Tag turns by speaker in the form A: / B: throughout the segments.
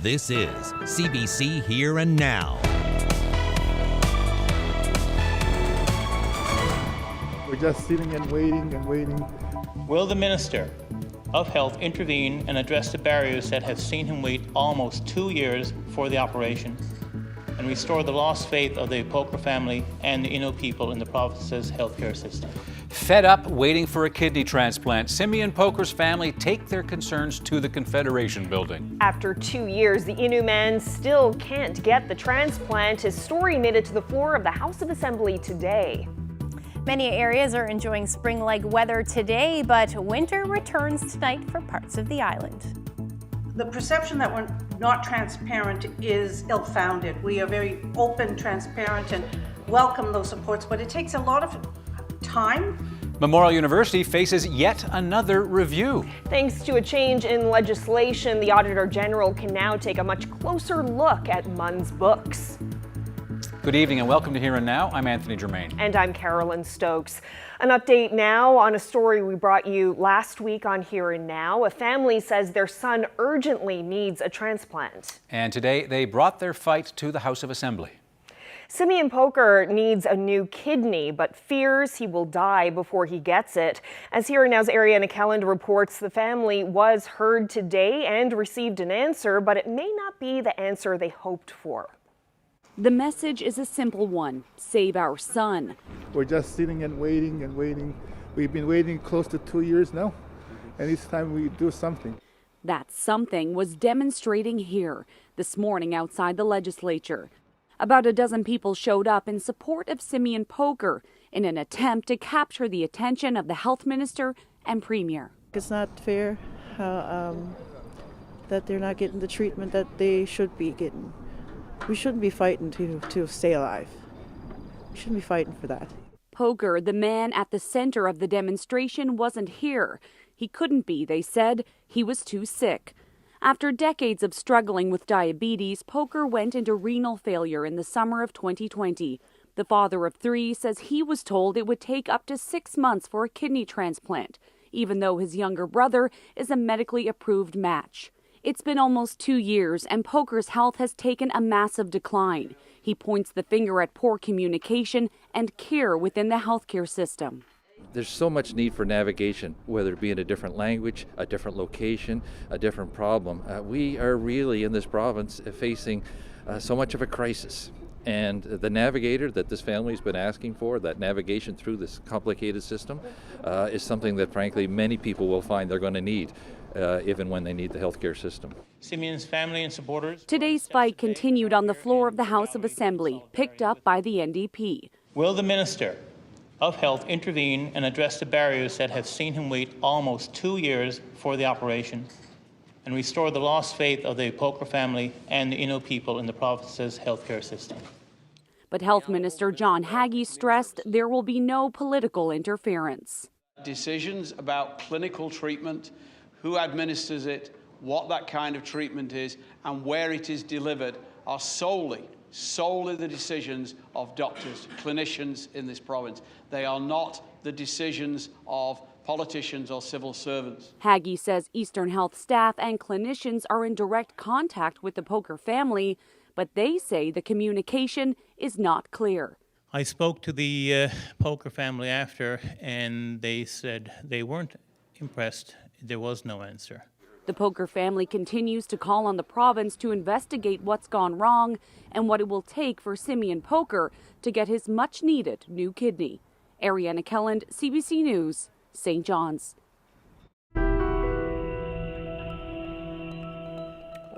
A: This is CBC Here and Now.
B: We're just sitting and waiting.
C: Will the Minister of Health intervene and address the barriers that have seen him wait almost 2 years for the operation and restore the lost faith of the Poker family and the Innu people in the province's healthcare system?
D: Fed up waiting for a kidney transplant, Simeon Poker's family take their concerns to the Confederation building.
E: After 2 years, the Innu man still can't get the transplant. His story made it to the floor of the House of Assembly today.
F: Many areas are enjoying spring-like weather today, but winter returns tonight for parts of the island.
G: The perception that we're not transparent is ill-founded. We are very open, transparent, and welcome those supports, but it takes a lot of time.
D: Memorial University faces yet another review.
E: Thanks to a change in legislation, the Auditor General can now take a much closer look at MUN's books.
D: Good evening and welcome to Here and Now. I'm Anthony Germain.
E: And I'm Carolyn Stokes. An update now on a story we brought you last week on Here and Now. A family says their son urgently needs a transplant.
D: And today they brought their fight to the House of Assembly.
E: Simeon Poker needs a new kidney, but fears he will die before he gets it. As Here and Now's Ariana Kelland reports, the family was heard today and received an answer, but it may not be the answer they hoped for.
H: The message is a simple one: save our son.
B: We're just sitting and waiting. We've been waiting close to 2 years now, and it's time we do something.
H: That something was demonstrating here this morning outside the legislature. About a dozen people showed up in support of Simeon Poker in an attempt to capture the attention of the health minister and premier.
I: It's not fair that they're not getting the treatment that they should be getting. We shouldn't be fighting to stay alive. We shouldn't be fighting for that.
H: Poker, the man at the center of the demonstration, wasn't here. He couldn't be, they said. He was too sick. After decades of struggling with diabetes, Poker went into renal failure in the summer of 2020. The father of three says he was told it would take up to 6 months for a kidney transplant, even though his younger brother is a medically approved match. It's been almost 2 years, and Poker's health has taken a massive decline. He points the finger at poor communication and care within the healthcare system.
J: There's so much need for navigation, whether it be in a different language, a different location, a different problem. We are really in this province facing so much of a crisis. And the navigator that this family's been asking for, that navigation through this complicated system, is something that frankly many people will find they're going to need. Even when they need the healthcare system.
C: Simeon's family and supporters.
H: Today's fight continued on the floor of the House of Assembly, picked up by the NDP.
C: Will the Minister of Health intervene and address the barriers that have seen him wait almost 2 years for the operation and restore the lost faith of the Poker family and the Innu people in the province's healthcare system?
H: But Health Minister John Haggie stressed there will be no political interference.
K: Decisions about clinical treatment, who administers it, what that kind of treatment is, and where it is delivered are solely the decisions of doctors, clinicians in this province. They are not the decisions of politicians or civil servants.
H: Haggie says Eastern Health staff and clinicians are in direct contact with the Poker family, but they say the communication is not clear.
C: I spoke to the Poker family after, and they said they weren't impressed. There was no answer.
H: The Poker family continues to call on the province to investigate what's gone wrong and what it will take for Simeon Poker to get his much-needed new kidney. Ariana Kelland, CBC News, St. John's.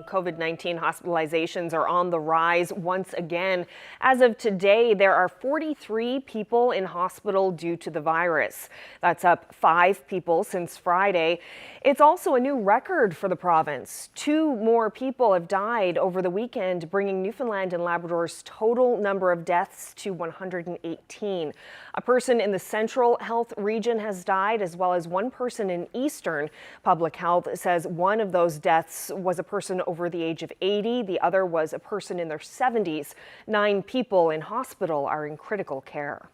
E: COVID-19 hospitalizations are on the rise once again. As of today, there are 43 people in hospital due to the virus. That's up 5 people since Friday. It's also a new record for the province. 2 more people have died over the weekend, bringing Newfoundland and Labrador's total number of deaths to 118. A person in the Central Health region has died, as well as 1 person in Eastern. Public Health says one of those deaths was a person over the age of 80. The other was a person in their 70s. 9 people in hospital are in critical care.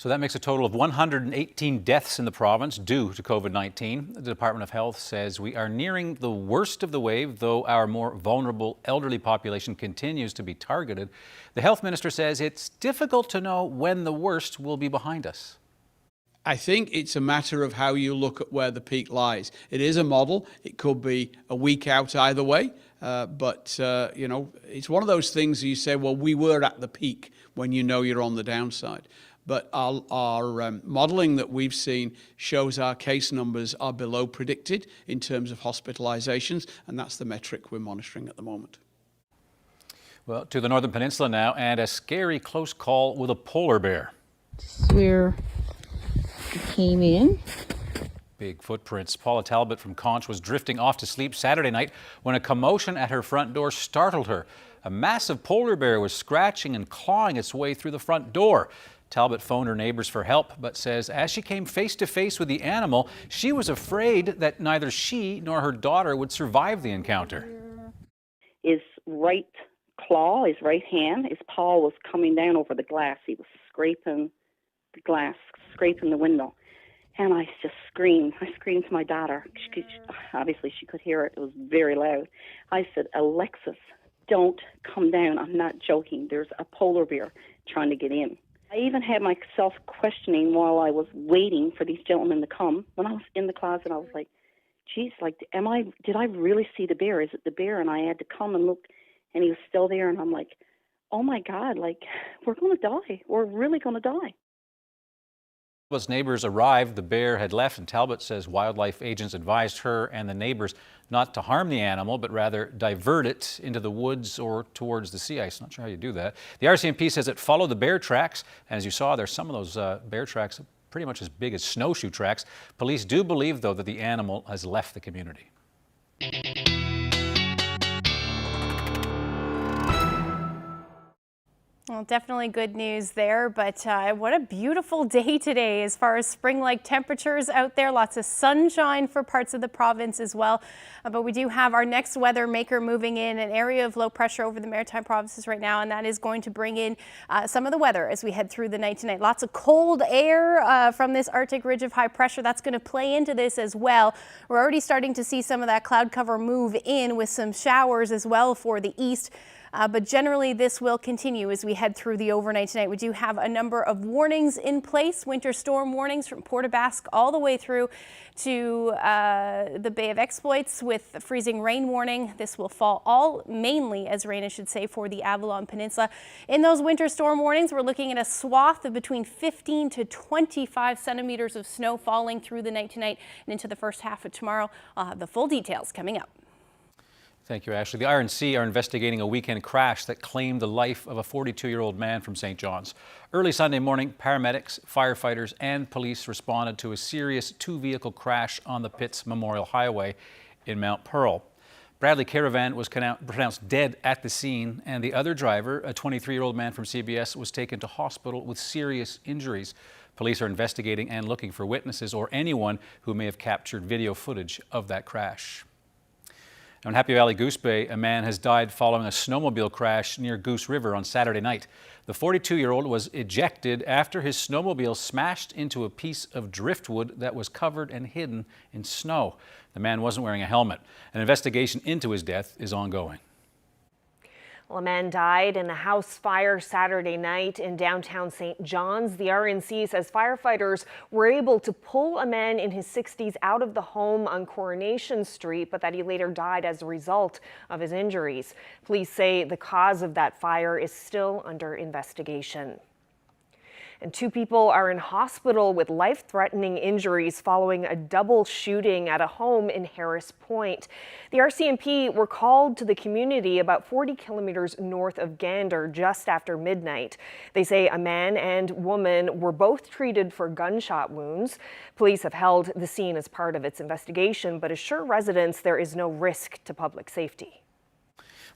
D: So that makes a total of 118 deaths in the province due to COVID-19. The Department of Health says we are nearing the worst of the wave, though our more vulnerable elderly population continues to be targeted. The health minister says it's difficult to know when the worst will be behind us.
K: I think it's a matter of how you look at where the peak lies. It is a model. It could be a week out either way. But you know, it's one of those things you say, well, we were at the peak when you know you're on the downside. But our modelling that we've seen shows our case numbers are below predicted in terms of hospitalisations, and that's the metric we're monitoring at the moment.
D: Well, to the Northern Peninsula now, and a scary close call with a polar bear.
L: Where he came in.
D: Big footprints. Paula Talbot from Conch was drifting off to sleep Saturday night when a commotion at her front door startled her. A massive polar bear was scratching and clawing its way through the front door. Talbot phoned her neighbors for help, but says as she came face to face with the animal, she was afraid that neither she nor her daughter would survive the encounter.
M: His right claw, his right hand, his paw was coming down over the glass. He was scraping the glass, scraping the window. And I just screamed. I screamed to my daughter. Obviously, she could hear it. It was very loud. I said, Alexis, don't come down. I'm not joking. There's a polar bear trying to get in. I even had myself questioning while I was waiting for these gentlemen to come. When I was in the closet, I was like, geez, like, did I really see the bear? Is it the bear? And I had to come and look, and he was still there. And I'm like, oh my God, like, we're going to die. We're really going to die.
D: Talbot's neighbors arrived, the bear had left, and Talbot says wildlife agents advised her and the neighbors not to harm the animal, but rather divert it into the woods or towards the sea ice. Not sure how you do that. The RCMP says it followed the bear tracks, and as you saw, there's some of those bear tracks pretty much as big as snowshoe tracks. Police do believe, though, that the animal has left the community.
F: Well, definitely good news there, but what a beautiful day today as far as spring-like temperatures out there. Lots of sunshine for parts of the province as well. But we do have our next weather maker moving in, an area of low pressure over the maritime provinces right now, and that is going to bring in some of the weather as we head through the night tonight. Lots of cold air from this Arctic ridge of high pressure. That's going to play into this as well. We're already starting to see some of that cloud cover move in with some showers as well for the east. But generally, this will continue as we head through the overnight tonight. We do have a number of warnings in place, winter storm warnings from Port aux Basques all the way through to the Bay of Exploits with a freezing rain warning. This will fall all mainly as rain, I should say, for the Avalon Peninsula. In those winter storm warnings, we're looking at a swath of between 15 to 25 centimeters of snow falling through the night tonight and into the first half of tomorrow. I'll have the full details coming up.
D: Thank you, Ashley. The RNC are investigating a weekend crash that claimed the life of a 42-year-old man from St. John's. Early Sunday morning, paramedics, firefighters, and police responded to a serious two-vehicle crash on the Pitts Memorial Highway in Mount Pearl. Bradley Caravan was pronounced dead at the scene, and the other driver, a 23-year-old man from CBS, was taken to hospital with serious injuries. Police are investigating and looking for witnesses or anyone who may have captured video footage of that crash. In Happy Valley Goose Bay, a man has died following a snowmobile crash near Goose River on Saturday night. The 42-year-old was ejected after his snowmobile smashed into a piece of driftwood that was covered and hidden in snow. The man wasn't wearing a helmet. An investigation into his death is ongoing.
E: Well, a man died in a house fire Saturday night in downtown St. John's. The RNC says firefighters were able to pull a man in his 60s out of the home on Coronation Street, but that he later died as a result of his injuries. Police say the cause of that fire is still under investigation. And 2 people are in hospital with life-threatening injuries following a double shooting at a home in Harris Point. The RCMP were called to the community about 40 kilometers north of Gander just after midnight. They say a man and woman were both treated for gunshot wounds. Police have held the scene as part of its investigation, but assure residents there is no risk to public safety.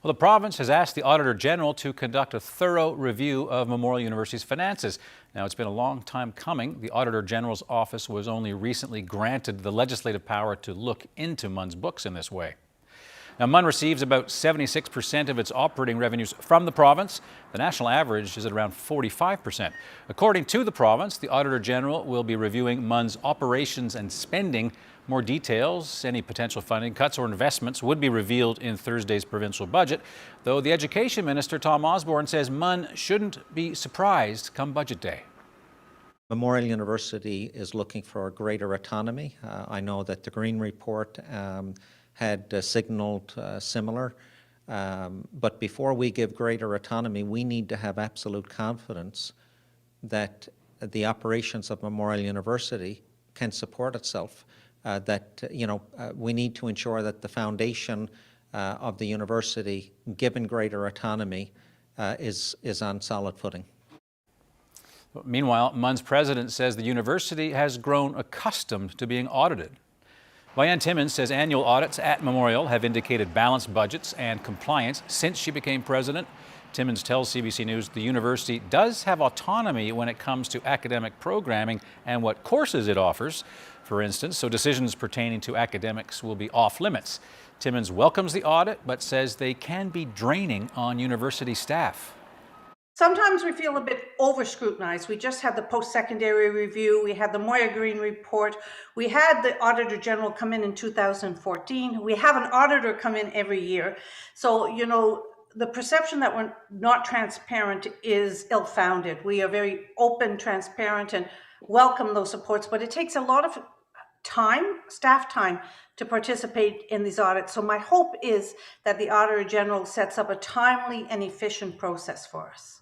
D: Well, the province has asked the Auditor General to conduct a thorough review of Memorial University's finances. Now, it's been a long time coming. The Auditor General's office was only recently granted the legislative power to look into MUN's books in this way. Now, MUN receives about 76% of its operating revenues from the province. The national average is at around 45%. According to the province, the Auditor General will be reviewing MUN's operations and spending. More details, any potential funding cuts or investments would be revealed in Thursday's provincial budget, though the Education Minister, Tom Osborne, says MUN shouldn't be surprised come budget day.
N: Memorial University is looking for greater autonomy. I know that the Green Report had signalled similar, but before we give greater autonomy, we need to have absolute confidence that the operations of Memorial University can support itself. We need to ensure that the foundation of the university, given greater autonomy, is on solid footing.
D: Meanwhile, MUN's president says the university has grown accustomed to being audited. Vianne Timmins says annual audits at Memorial have indicated balanced budgets and compliance since she became president. Timmins tells CBC News the university does have autonomy when it comes to academic programming and what courses it offers, for instance, so decisions pertaining to academics will be off limits. Timmins welcomes the audit, but says they can be draining on university staff.
G: Sometimes we feel a bit over-scrutinized. We just had the post-secondary review. We had the Moya Green Report. We had the Auditor General come in 2014. We have an auditor come in every year. So, the perception that we're not transparent is ill-founded. We are very open, transparent, and welcome those supports, but it takes a lot of time, staff time, to participate in these audits. So my hope is that the Auditor General sets up a timely and efficient process for us.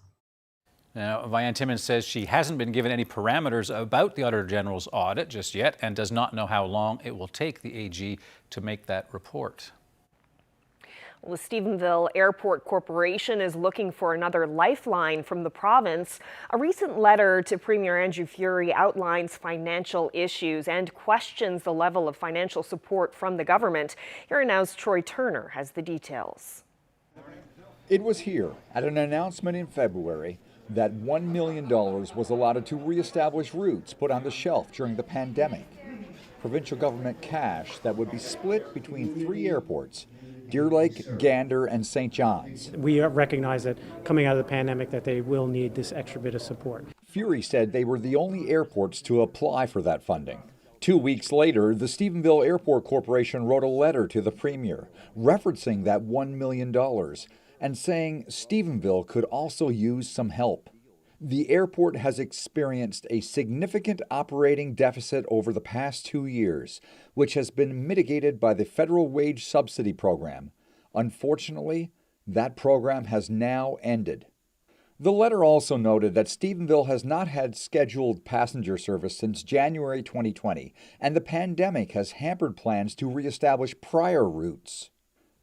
D: Now, Vianne Timmins says she hasn't been given any parameters about the Auditor General's audit just yet and does not know how long it will take the AG to make that report.
E: Well, the Stephenville Airport Corporation is looking for another lifeline from the province. A recent letter to Premier Andrew Furey outlines financial issues and questions the level of financial support from the government. Here now's Troy Turner has the details.
O: It was here at an announcement in February that $1 million was allotted to reestablish routes put on the shelf during the pandemic. Provincial government cash that would be split between 3 airports, Deer Lake, Gander, and St. John's.
P: We recognize that coming out of the pandemic that they will need this extra bit of support.
O: Furey said they were the only airports to apply for that funding. 2 weeks later, the Stephenville Airport Corporation wrote a letter to the Premier referencing that $1 million and saying Stephenville could also use some help. The airport has experienced a significant operating deficit over the past 2 years, which has been mitigated by the federal wage subsidy program. Unfortunately, that program has now ended. The letter also noted that Stephenville has not had scheduled passenger service since January 2020, and the pandemic has hampered plans to reestablish prior routes.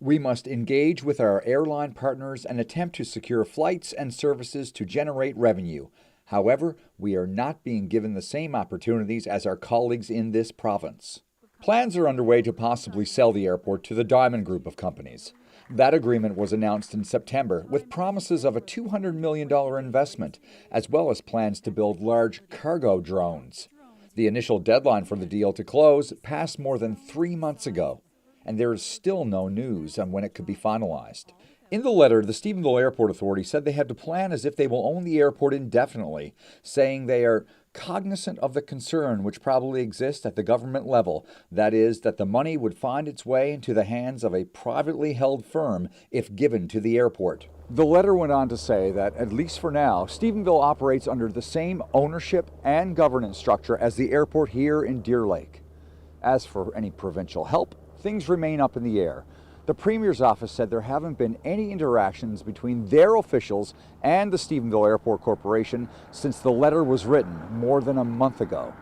O: We must engage with our airline partners and attempt to secure flights and services to generate revenue. However, we are not being given the same opportunities as our colleagues in this province. Plans are underway to possibly sell the airport to the Diamond Group of companies. That agreement was announced in September with promises of a $200 million investment, as well as plans to build large cargo drones. The initial deadline for the deal to close passed more than 3 months ago, and there is still no news on when it could be finalized. In the letter, the Stephenville Airport Authority said they had to plan as if they will own the airport indefinitely, saying they are cognizant of the concern which probably exists at the government level, that is, that the money would find its way into the hands of a privately held firm if given to the airport. The letter went on to say that, at least for now, Stephenville operates under the same ownership and governance structure as the airport here in Deer Lake. As for any provincial help, things remain up in the air. The Premier's office said there haven't been any interactions between their officials and the Stephenville Airport Corporation since the letter was written more than a month ago.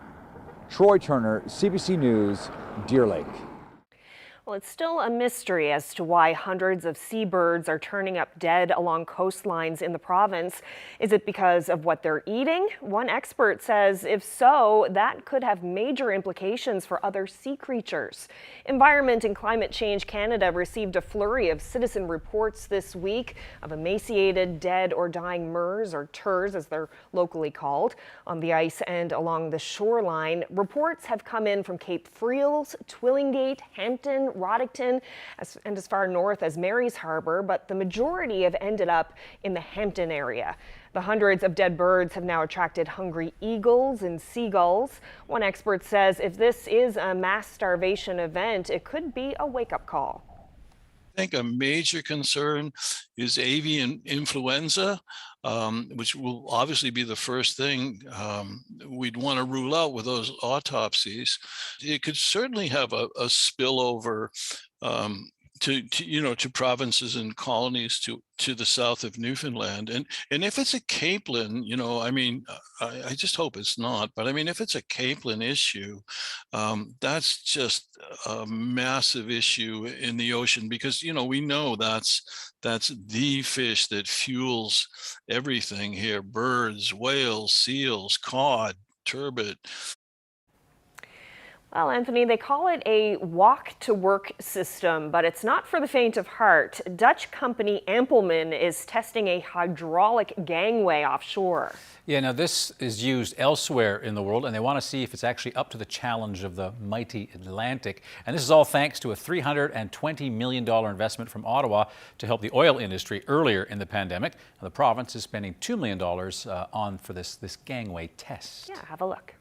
O: Troy Turner, CBC News, Deer Lake.
E: Well, it's still a mystery as to why hundreds of seabirds are turning up dead along coastlines in the province. Is it because of what they're eating? One expert says if so, that could have major implications for other sea creatures. Environment and Climate Change Canada received a flurry of citizen reports this week of emaciated, dead or dying mers, or turs as they're locally called, on the ice and along the shoreline. Reports have come in from Cape Friels, Twillingate, Hampton, Roddickton and as far north as Mary's Harbor, but the majority have ended up in the Hampton area. The hundreds of dead birds have now attracted hungry eagles and seagulls. One expert says if this is a mass starvation event, it could be a wake-up call.
Q: I think a major concern is avian influenza, which will obviously be the first thing we'd want to rule out with those autopsies. It could certainly have a spillover to provinces and colonies to the south of Newfoundland. And if it's a capelin, I just hope it's not, but I mean, if it's a capelin issue, that's just a massive issue in the ocean, because, we know that's the fish that fuels everything here: birds, whales, seals, cod, turbot.
E: Well, Anthony, they call it a walk-to-work system, but it's not for the faint of heart. Dutch company Ampelman is testing a hydraulic gangway offshore.
D: Yeah, now this is used elsewhere in the world, and they want to see if it's actually up to the challenge of the mighty Atlantic. And this is all thanks to a $320 million investment from Ottawa to help the oil industry earlier in the pandemic. And the province is spending $2 million on for this gangway test.
E: Yeah, have a look.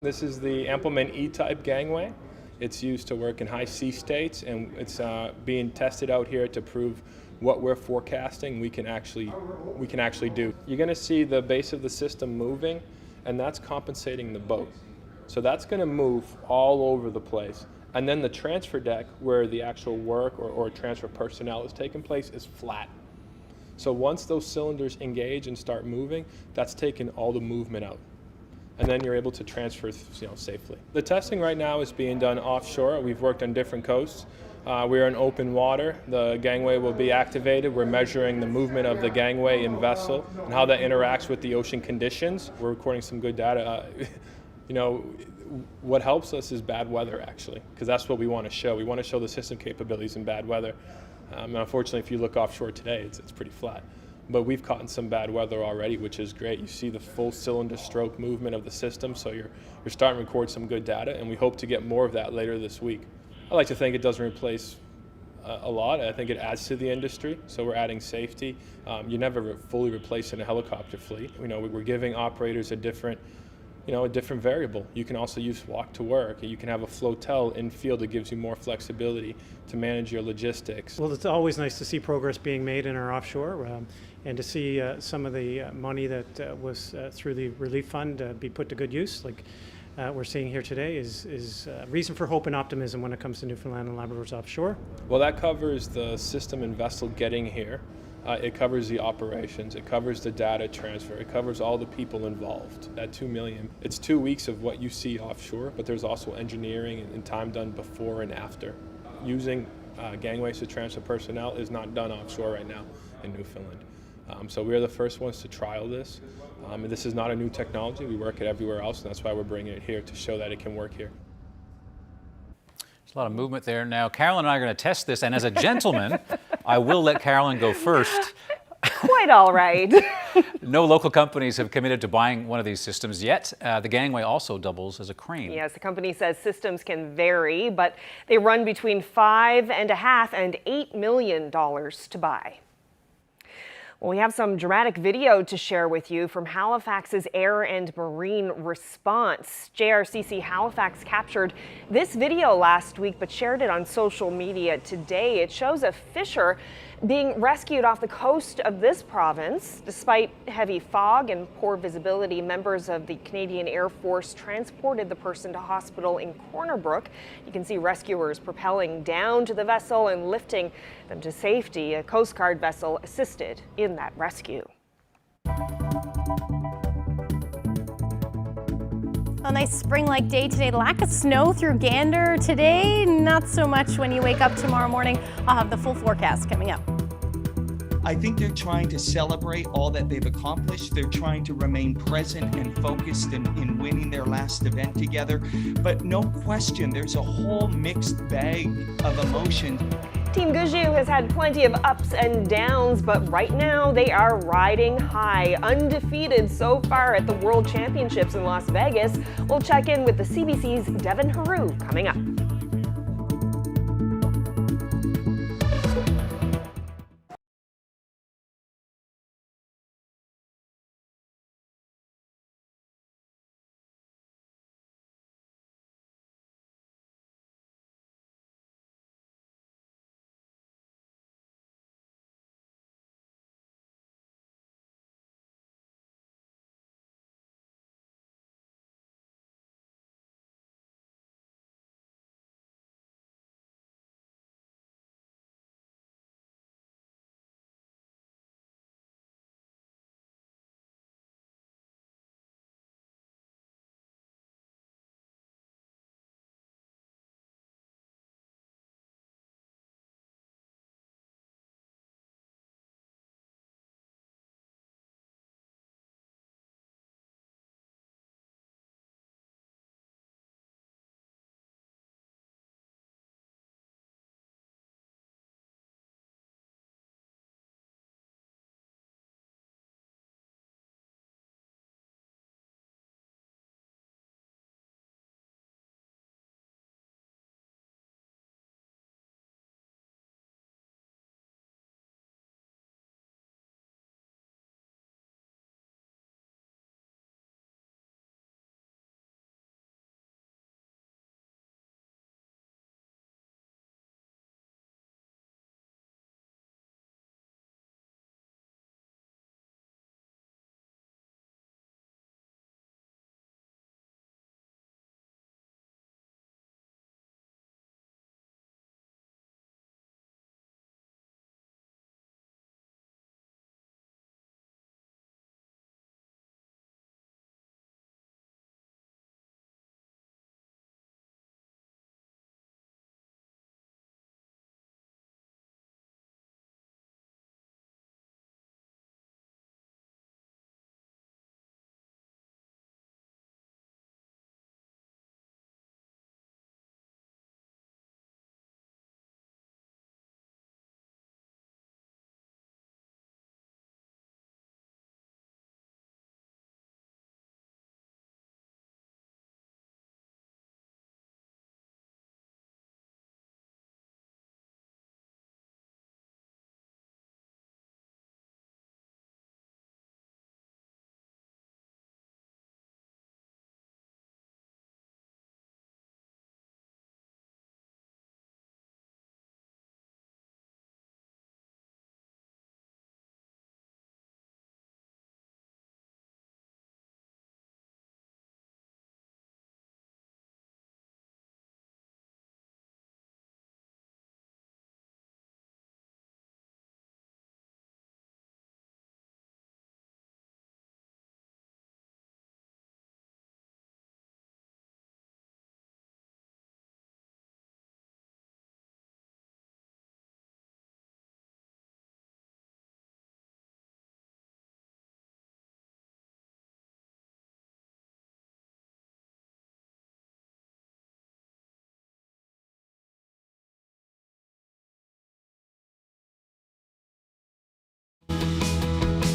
R: This is the Ampelman E-type gangway. It's used to work in high sea states, and it's being tested out here to prove what we're forecasting we can actually do. You're going to see the base of the system moving, and that's compensating the boat. So that's going to move all over the place. And then the transfer deck, where the actual work or transfer personnel is taking place, is flat. So once those cylinders engage and start moving, that's taking all the movement out. And then you're able to transfer safely. The testing right now is being done offshore. We've worked on different coasts. We're in open water. The gangway will be activated. We're measuring the movement of the gangway and vessel and how that interacts with the ocean conditions. We're recording some good data. What helps us is bad weather, actually, because that's what we want to show. We want to show the system capabilities in bad weather. Unfortunately, if you look offshore today, it's pretty flat. But we've caught in some bad weather already, which is great. You see the full cylinder stroke movement of the system, so you're starting to record some good data, and we hope to get more of that later this week. I like to think it doesn't replace a lot. I think it adds to the industry, so we're adding safety. You're never fully replacing a helicopter fleet. We're giving operators a different variable. You can also use walk to work. You can have a flotel in field that gives you more flexibility to manage your logistics.
P: Well, it's always nice to see progress being made in our offshore and to see some of the money that was through the relief fund be put to good use, like we're seeing here today, is reason for hope and optimism when it comes to Newfoundland and Labrador's offshore.
R: Well, that covers the system and vessel getting here. It covers the operations, it covers the data transfer, it covers all the people involved. That $2 million, it's 2 weeks of what you see offshore, but there's also engineering and time done before and after. Using gangways to transfer personnel is not done offshore right now in Newfoundland. So we're the first ones to trial this. And this is not a new technology. We work it everywhere else, and that's why we're bringing it here, to show that it can work here.
D: There's a lot of movement there. Now, Carolyn and I are going to test this, and as a gentleman, I will let Carolyn go first.
E: Quite all right.
D: No local companies have committed to buying one of these systems yet. The gangway also doubles as a crane.
E: Yes, the company says systems can vary, but they run between $5.5 and $8 million to buy. Well, we have some dramatic video to share with you from Halifax's Air and Marine Response. JRCC Halifax captured this video last week but shared it on social media today. It shows a fisher being rescued off the coast of this province. Despite heavy fog and poor visibility, members of the Canadian Air Force transported the person to hospital in Corner Brook. You can see rescuers propelling down to the vessel and lifting them to safety. A Coast Guard vessel assisted in that rescue.
F: A nice spring-like day today. Lack of snow through Gander today. Not so much when you wake up tomorrow morning. I'll have the full forecast coming up.
S: I think they're trying to celebrate all that they've accomplished. They're trying to remain present and focused in winning their last event together. But no question, there's a whole mixed bag of emotion.
E: Team Goujiu has had plenty of ups and downs, but right now they are riding high, undefeated so far at the World Championships in Las Vegas. We'll check in with the CBC's Devin Haru coming up.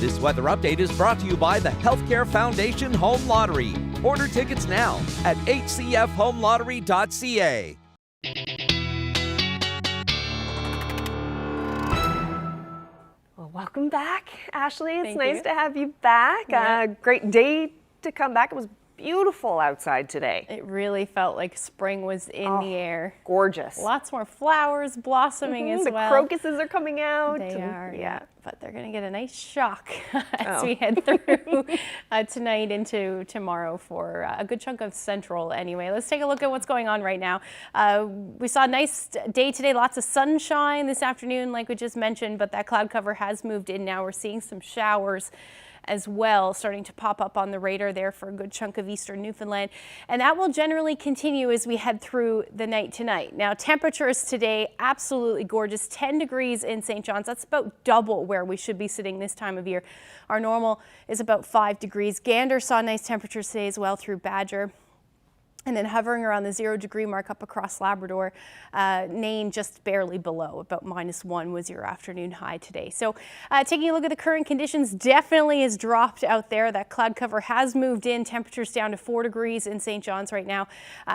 T: This weather update is brought to you by the Healthcare Foundation Home Lottery. Order tickets now at hcfhomelottery.ca.
E: Well, welcome back, Ashley. It's
F: Thank
E: nice
F: you.
E: to have you back.
F: Yeah.
E: Great day to come back. It was beautiful outside today.
F: It really felt like spring was in the air.
E: Gorgeous.
F: Lots more flowers blossoming as
E: the
F: well.
E: crocuses are coming out.
F: They
E: and-
F: are,
E: yeah.
F: but they're going to get a nice shock as
E: Oh.
F: we head through tonight into tomorrow for a good chunk of Central anyway. Let's take a look at what's going on right now. We saw a nice day today, lots of sunshine this afternoon, like we just mentioned, but that cloud cover has moved in now. We're seeing some showers as well, starting to pop up on the radar there for a good chunk of eastern Newfoundland. And that will generally continue as we head through the night tonight. Now, temperatures today, absolutely gorgeous. 10 degrees in St. John's. That's about double where we should be sitting this time of year. Our normal is about 5 degrees. Gander saw nice temperatures today as well through Badger. And then hovering around the 0 degree mark up across Labrador. Nain just barely below, about -1 was your afternoon high today. So taking a look at the current conditions, definitely has dropped out there. That cloud cover has moved in, temperatures down to 4 degrees in St. John's right now,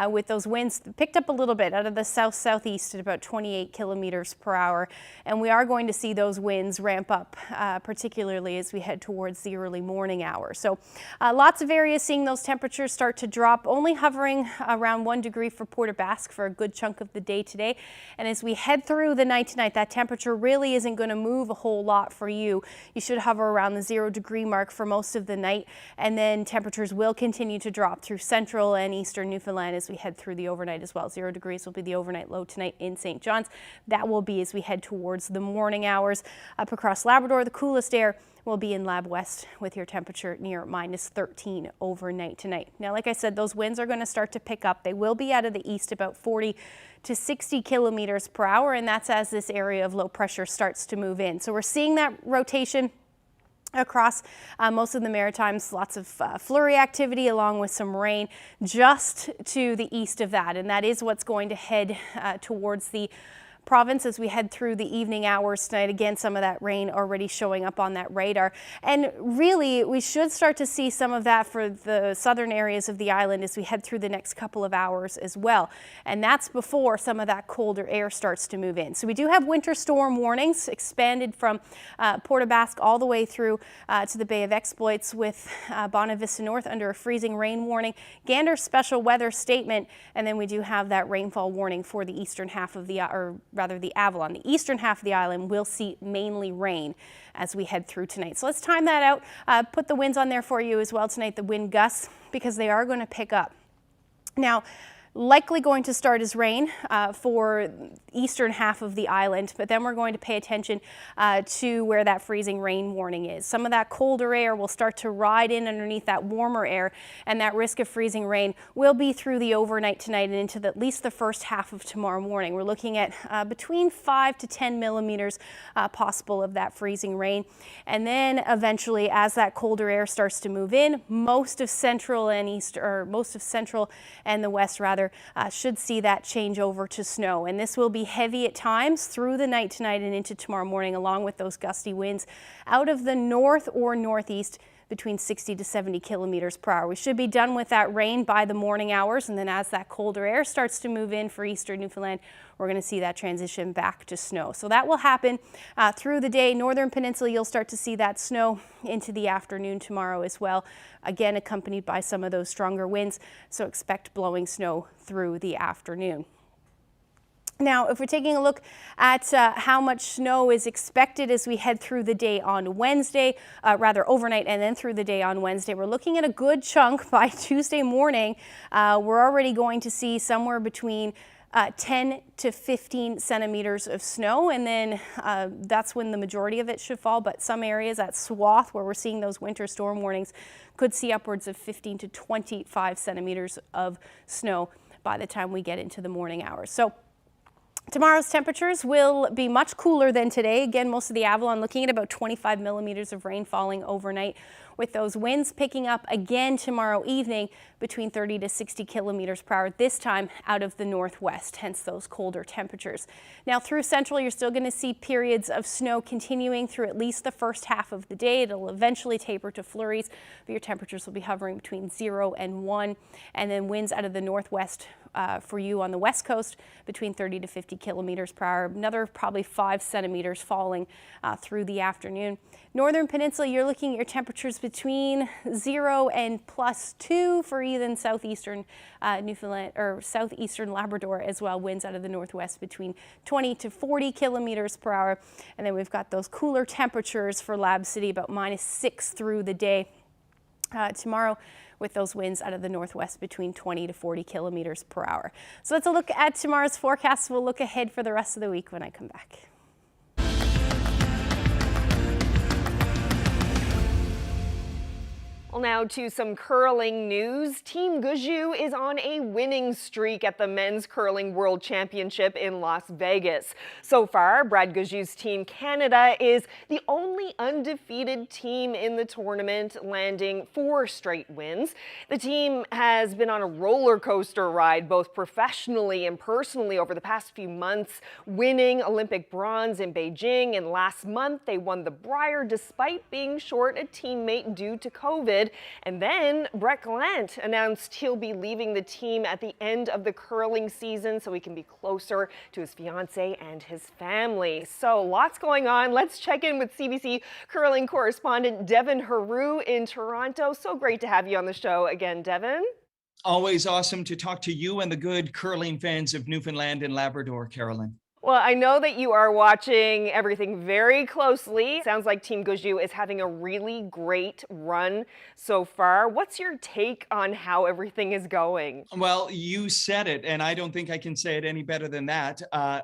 F: with those winds picked up a little bit out of the south-southeast at about 28 kilometers per hour. And we are going to see those winds ramp up, particularly as we head towards the early morning hours. So lots of areas seeing those temperatures start to drop, only hovering around 1 degree for Port aux Basques for a good chunk of the day today. And as we head through the night tonight, that temperature really isn't going to move a whole lot for you. You should hover around the 0 degree mark for most of the night, and then temperatures will continue to drop through central and eastern Newfoundland as we head through the overnight as well. 0 degrees will be the overnight low tonight in St. John's. That will be as we head towards the morning hours. Up across Labrador, the coolest air will be in Lab West with your temperature near -13 overnight tonight. Now, like I said, those winds are going to start to pick up. They will be out of the east about 40 to 60 kilometers per hour, and that's as this area of low pressure starts to move in. So we're seeing that rotation across most of the Maritimes, lots of flurry activity along with some rain just to the east of that, and that is what's going to head towards the province as we head through the evening hours tonight. Again, some of that rain already showing up on that radar. And really, we should start to see some of that for the southern areas of the island as we head through the next couple of hours as well. And that's before some of that colder air starts to move in. So we do have winter storm warnings expanded from Port aux Basques all the way through to the Bay of Exploits, with Bonavista North under a freezing rain warning, Gander special weather statement, and then we do have that rainfall warning for the eastern half of the, the Avalon. The eastern half of the island will see mainly rain as we head through tonight. So let's time that out. Put the winds on there for you as well tonight, the wind gusts, because they are going to pick up. Now, likely going to start as rain for eastern half of the island, but then we're going to pay attention to where that freezing rain warning is. Some of that colder air will start to ride in underneath that warmer air, and that risk of freezing rain will be through the overnight tonight and into at least the first half of tomorrow morning. We're looking at between 5 to 10 millimeters possible of that freezing rain. And then eventually, as that colder air starts to move in, most of central and the west rather, should see that change over to snow. And this will be heavy at times through the night tonight and into tomorrow morning, along with those gusty winds out of the north or northeast between 60 to 70 kilometers per hour. We should be done with that rain by the morning hours, and then as that colder air starts to move in for eastern Newfoundland, we're going to see that transition back to snow. So that will happen through the day. Northern Peninsula, you'll start to see that snow into the afternoon tomorrow as well, again accompanied by some of those stronger winds, so expect blowing snow through the afternoon. Now, if we're taking a look at how much snow is expected as we head through the day on Wednesday, overnight and then through the day on Wednesday, we're looking at a good chunk by Tuesday morning. We're already going to see somewhere between 10 to 15 centimeters of snow, and then that's when the majority of it should fall. But some areas, that swath where we're seeing those winter storm warnings, could see upwards of 15 to 25 centimeters of snow by the time we get into the morning hours. So tomorrow's temperatures will be much cooler than today. Again, most of the Avalon looking at about 25 millimeters of rain falling overnight. with those winds picking up again tomorrow evening between 30 to 60 kilometers per hour, this time out of the northwest, hence those colder temperatures. Now through central, you're still going to see periods of snow continuing through at least the first half of the day. It'll eventually taper to flurries, but your temperatures will be hovering between 0 and 1, and then winds out of the northwest for you on the west coast between 30 to 50 kilometers per hour. Another probably 5 centimeters falling through the afternoon. Northern Peninsula, you're looking at your temperatures between 0 and +2 for even southeastern Newfoundland or southeastern Labrador as well. Winds out of the northwest between 20 to 40 kilometers per hour. And then we've got those cooler temperatures for Lab City, about -6 through the day. Tomorrow, with those winds out of the northwest between 20 to 40 kilometers per hour. So let's look at tomorrow's forecast. We'll look ahead for the rest of the week when I come back.
E: Well, now to some curling news. Team Gushue is on a winning streak at the Men's Curling World Championship in Las Vegas. So far, Brad Gushue's team Canada is the only undefeated team in the tournament, landing 4 straight wins. The team has been on a roller coaster ride, both professionally and personally, over the past few months, winning Olympic bronze in Beijing, and last month they won the Brier despite being short a teammate due to COVID. And then Brett Gallant announced he'll be leaving the team at the end of the curling season so he can be closer to his fiancée and his family. So lots going on. Let's check in with CBC curling correspondent Devin Haru in Toronto. So great to have you on the show again, Devin.
S: Always awesome to talk to you and the good curling fans of Newfoundland and Labrador, Carolyn.
E: Well, I know that you are watching everything very closely. Sounds like Team Gushue is having a really great run so far. What's your take on how everything is going?
S: Well, you said it, and I don't think I can say it any better than that.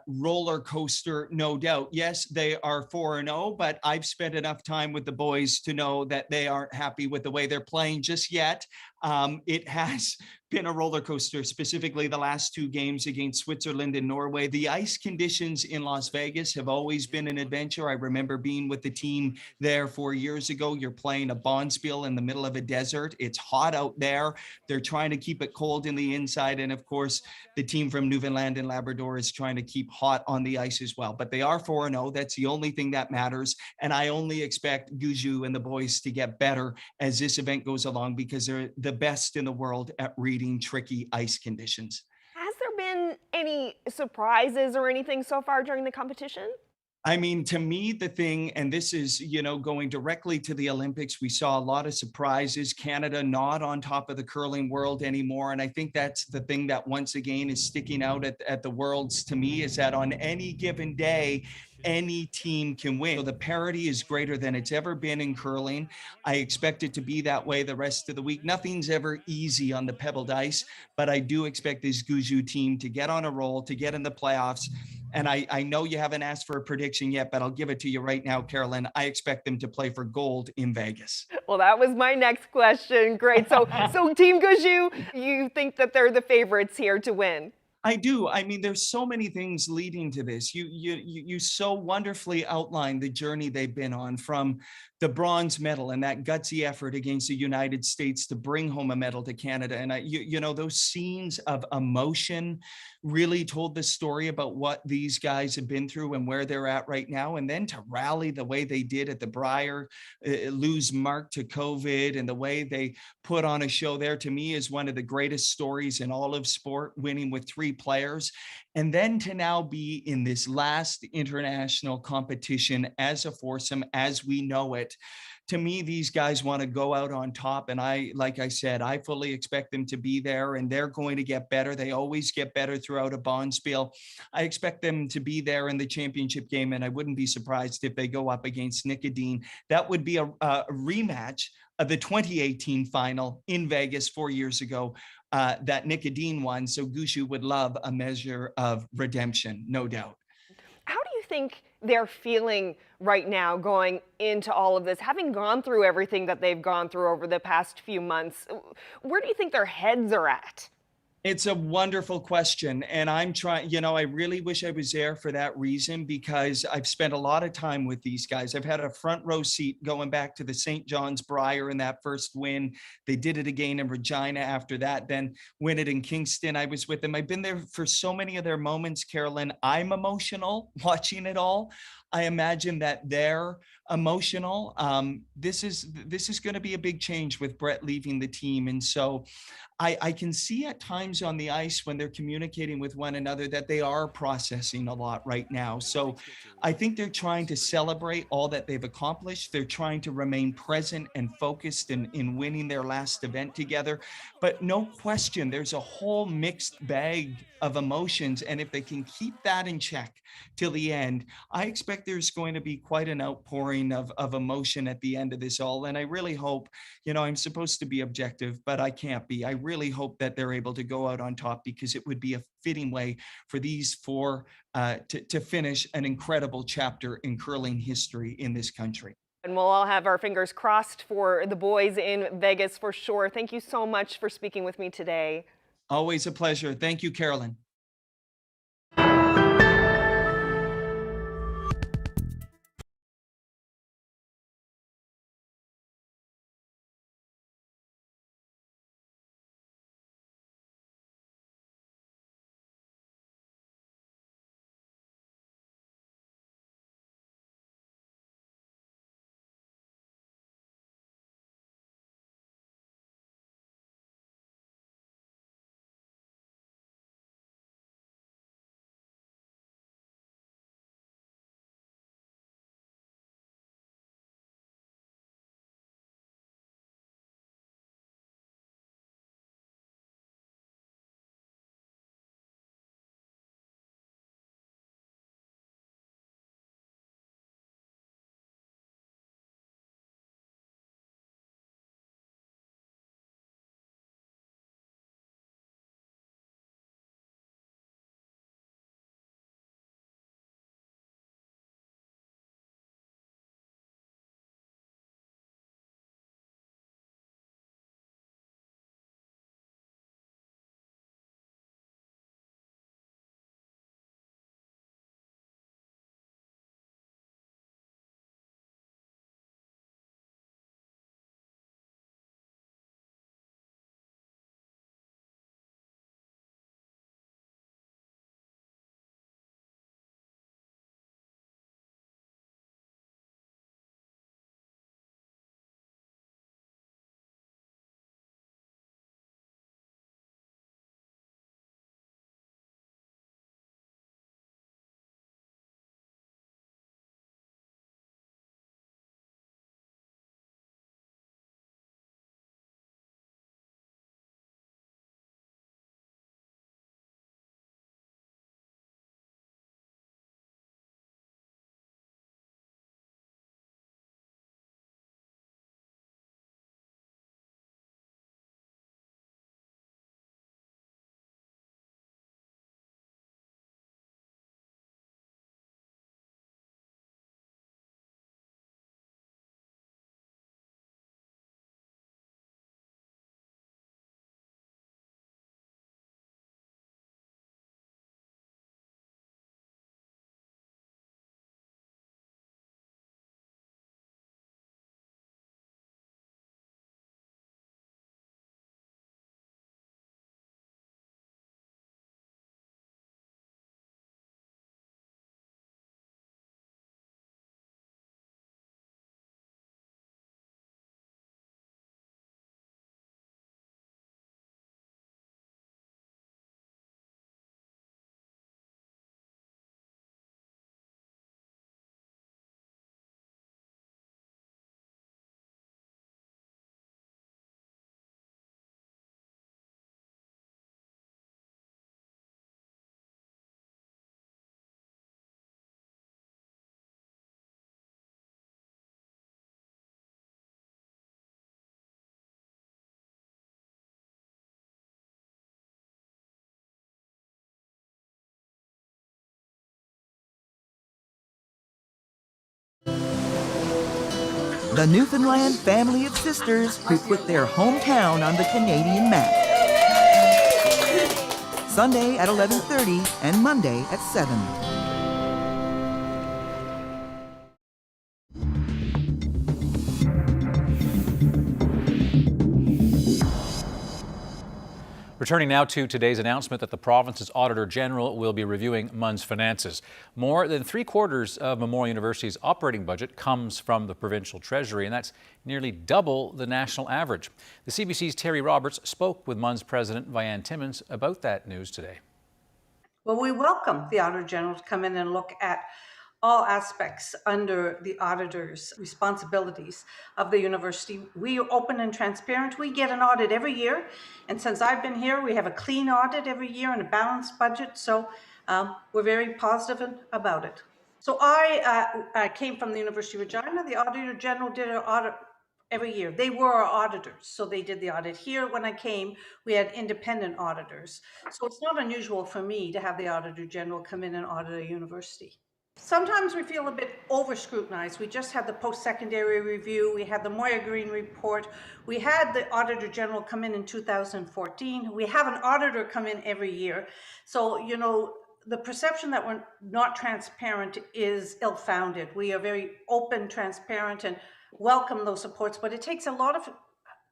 S: Roller coaster, no doubt. Yes, they are 4-0, but I've spent enough time with the boys to know that they aren't happy with the way they're playing just yet. It has been a roller coaster, specifically the last 2 games against Switzerland and Norway. The ice conditions in Las Vegas have always been an adventure. I remember being with the team there 4 years ago. You're playing a bonspiel in the middle of a desert. It's hot out there. They're trying to keep it cold in the inside. And of course, the team from Newfoundland and Labrador is trying to keep hot on the ice as well. But they are 4-0. That's the only thing that matters. And I only expect Gushue and the boys to get better as this event goes along, because they're the best in the world at reading tricky ice conditions.
E: Has there been any surprises or anything so far during the competition?
S: I mean, to me, the thing, and this is, going directly to the Olympics, we saw a lot of surprises. Canada not on top of the curling world anymore. And I think that's the thing that once again is sticking out at the Worlds to me, is that on any given day, any team can win. So the parity is greater than it's ever been in curling. I expect it to be that way the rest of the week. Nothing's ever easy on the pebbled ice, but I do expect this Gushue team to get on a roll, to get in the playoffs. And I know you haven't asked for a prediction yet, but I'll give it to you right now, Carolyn. I expect them to play for gold in Vegas.
E: Well, that was my next question. Great. So Team Gushue, you think that they're the favorites here to win?
S: I do. I mean, there's so many things leading to this. You so wonderfully outlined the journey they've been on, from the bronze medal and that gutsy effort against the United States to bring home a medal to Canada. And those scenes of emotion really told the story about what these guys have been through and where they're at right now. And then to rally the way they did at the Brier, lose Mark to COVID, and the way they put on a show there, to me, is one of the greatest stories in all of sport, winning with 3 players. And then to now be in this last international competition as a foursome, as we know it. To me, these guys want to go out on top. And like I said, I fully expect them to be there, and they're going to get better. They always get better throughout a bonspiel. I expect them to be there in the championship game, and I wouldn't be surprised if they go up against Nicodine. That would be a rematch of the 2018 final in Vegas 4 years ago that Nicodine won. So Gushue would love a measure of redemption, no doubt.
E: How do you think they're feeling right now going into all of this, having gone through everything that they've gone through over the past few months? Where do you think their heads are at?
S: It's a wonderful question. And I'm trying, I really wish I was there for that reason, because I've spent a lot of time with these guys. I've had a front row seat going back to the St. John's Briar in that first win. They did it again in Regina after that, then win it in Kingston. I was with them. I've been there for so many of their moments, Carolyn. I'm emotional watching it all. I imagine that they're emotional. This is going to be a big change with Brett leaving the team. And so I can see at times on the ice when they're communicating with one another that they are processing a lot right now. So I think they're trying to celebrate all that they've accomplished. They're trying to remain present and focused in winning their last event together. But no question, there's a whole mixed bag of emotions. And if they can keep that in check till the end, I expect there's going to be quite an outpouring of emotion at the end of this all. And I really hope, I'm supposed to be objective, but I can't be. I really hope that they're able to go out on top, because it would be a fitting way for these four to finish an incredible chapter in curling history in this country.
E: And we'll all have our fingers crossed for the boys in Vegas for sure. Thank you so much for speaking with me today.
S: Always a pleasure. Thank you, Carolyn.
U: The Newfoundland family of sisters who put their hometown on the Canadian map. Sunday at 11:30 and Monday at 7.
D: Returning now to today's announcement that the province's Auditor General will be reviewing MUN's finances. More than 3/4 of Memorial University's operating budget comes from the provincial treasury, and that's nearly double the national average. The CBC's Terry Roberts spoke with MUN's president, Vianne Timmins, about that news today.
G: Well, we welcome the Auditor General to come in and look at all aspects under the auditor's responsibilities of the university. We are open and transparent. We get an audit every year. And since I've been here, we have a clean audit every year and a balanced budget. So we're very positive about it. So I came from the University of Regina. The Auditor General did an audit every year. They were our auditors, so they did the audit. Here, when I came, we had independent auditors. So it's not unusual for me to have the Auditor General come in and audit a university. Sometimes we feel a bit over-scrutinized. We just had the post-secondary review. We had the Moyer Green report. We had the Auditor General come in 2014. We have an auditor come in every year. So, you know, the perception that we're not transparent is ill-founded. We are very open, transparent, and welcome those supports, but it takes a lot of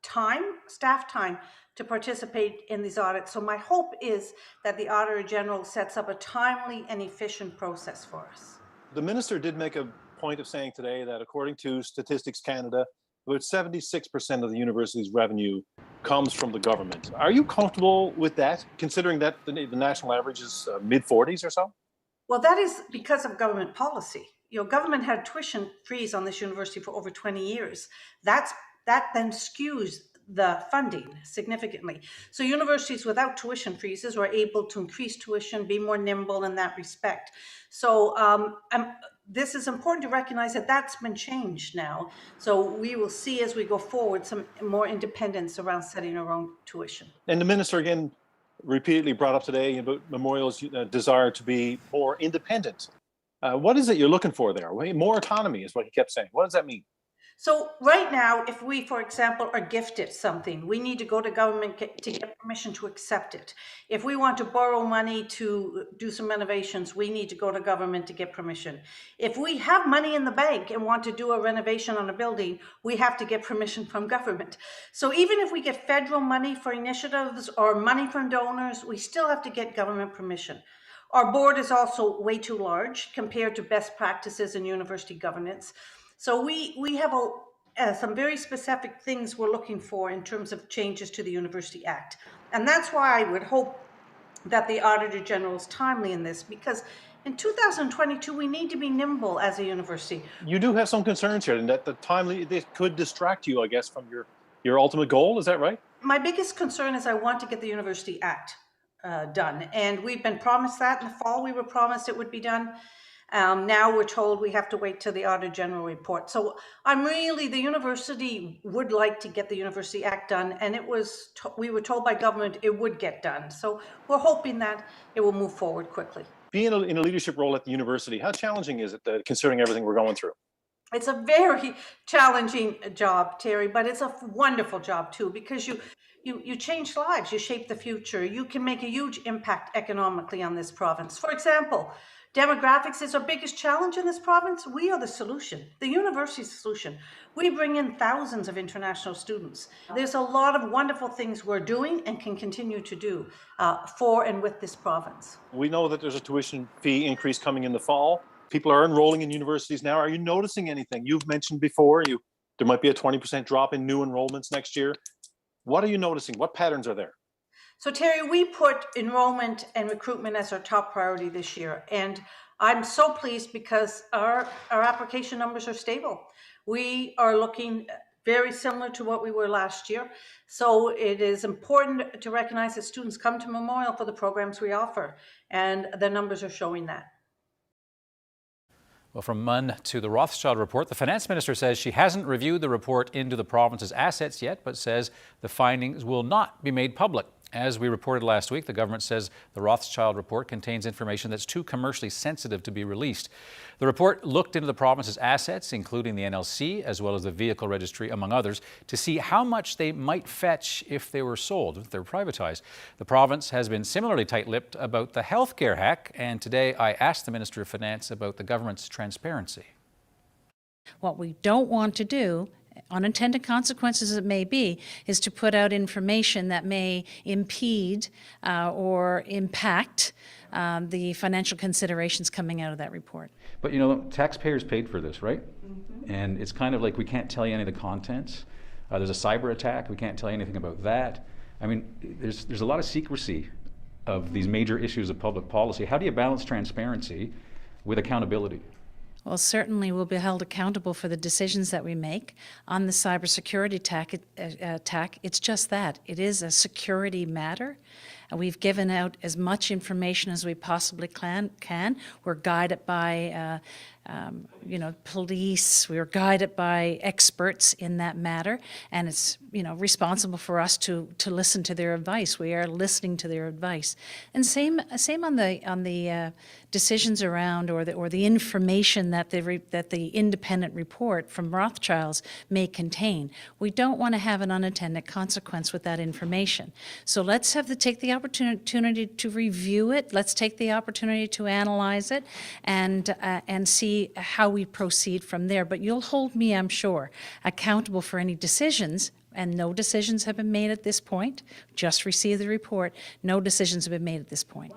G: time, staff time, to participate in these audits. So my hope is that the Auditor General sets up a timely and efficient process for us.
A: The minister did make a point of saying today that according to Statistics Canada, about 76% of the university's revenue comes from the government. Are you comfortable with that, considering that the national average is mid-40s or so?
G: Well, that is because of government policy. You know, government had tuition freeze on this university for over 20 years. That then skews the funding significantly. So universities without tuition freezes were able to increase tuition, be more nimble in that respect. So this is important to recognize that that's been changed now. So we will see as we go forward some more independence around setting our own tuition.
A: And the minister again repeatedly brought up today about Memorial's desire to be more independent. What is it you're looking for there? More autonomy is what he kept saying. What does that mean?
G: So right now, if we, for example, are gifted something, we need to go to government to get permission to accept it. If we want to borrow money to do some renovations, we need to go to government to get permission. If we have money in the bank and want to do a renovation on a building, we have to get permission from government. So even if we get federal money for initiatives or money from donors, we still have to get government permission. Our board is also way too large compared to best practices in university governance. So we have some very specific things we're looking for in terms of changes to the University Act. And that's why I would hope that the Auditor General is timely in this, because in 2022, we need to be nimble as a university.
A: You do have some concerns here, and that they could distract you, I guess, from your ultimate goal. Is that right?
G: My biggest concern is I want to get the University Act done. And we've been promised that in the fall. We were promised it would be done. Now we're told we have to wait till the Auditor General report. So the university would like to get the University Act done, and we were told by government it would get done. So we're hoping that it will move forward quickly.
A: Being in a leadership role at the university, how challenging is it considering everything we're going through?
G: It's a very challenging job, Terry, but it's a wonderful job too, because you change lives, you shape the future, you can make a huge impact economically on this province. For example, demographics is our biggest challenge in this province. We are the solution, the university's solution. We bring in thousands of international students. There's a lot of wonderful things we're doing and can continue to do for and with this province.
A: We know that there's a tuition fee increase coming in the fall. People are enrolling in universities now. Are you noticing anything? You've mentioned before there might be a 20% drop in new enrollments next year. What are you noticing? What patterns are there?
G: So Terry, we put enrollment and recruitment as our top priority this year. And I'm so pleased because our application numbers are stable. We are looking very similar to what we were last year. So it is important to recognize that students come to Memorial for the programs we offer, and the numbers are showing that.
D: Well, from MUN to the Rothschild report, the finance minister says she hasn't reviewed the report into the province's assets yet, but says the findings will not be made public. As we reported last week, the government says the Rothschild report contains information that's too commercially sensitive to be released. The report looked into the province's assets, including the NLC, as well as the vehicle registry, among others, to see how much they might fetch if they were sold, if they were privatized. The province has been similarly tight-lipped about the healthcare hack, and today I asked the Minister of Finance about the government's transparency.
B: What we don't want to do, unintended consequences it may be, is to put out information that may impede or impact the financial considerations coming out of that report.
D: But you know, taxpayers paid for this, right? Mm-hmm. And it's kind of like we can't tell you any of the contents. There's a cyber attack, we can't tell you anything about that. I mean, there's a lot of secrecy of these major issues of public policy. How do you balance transparency with accountability?
B: Well, certainly we'll be held accountable for the decisions that we make on the cybersecurity attack. It's just that. It is a security matter. We've given out as much information as we possibly can. We're guided by police. We're guided by experts in that matter, and it's responsible for us to listen to their advice. We are listening to their advice, and same on the decisions around or the information that the independent report from Rothschilds may contain. We don't want to have an unintended consequence with that information. So let's take the opportunity to review it. Let's take the opportunity to analyze it and see how we proceed from there. But you'll hold me, I'm sure, accountable for any decisions, and no decisions have been made at this point. Just received the report. No decisions have been made at this point.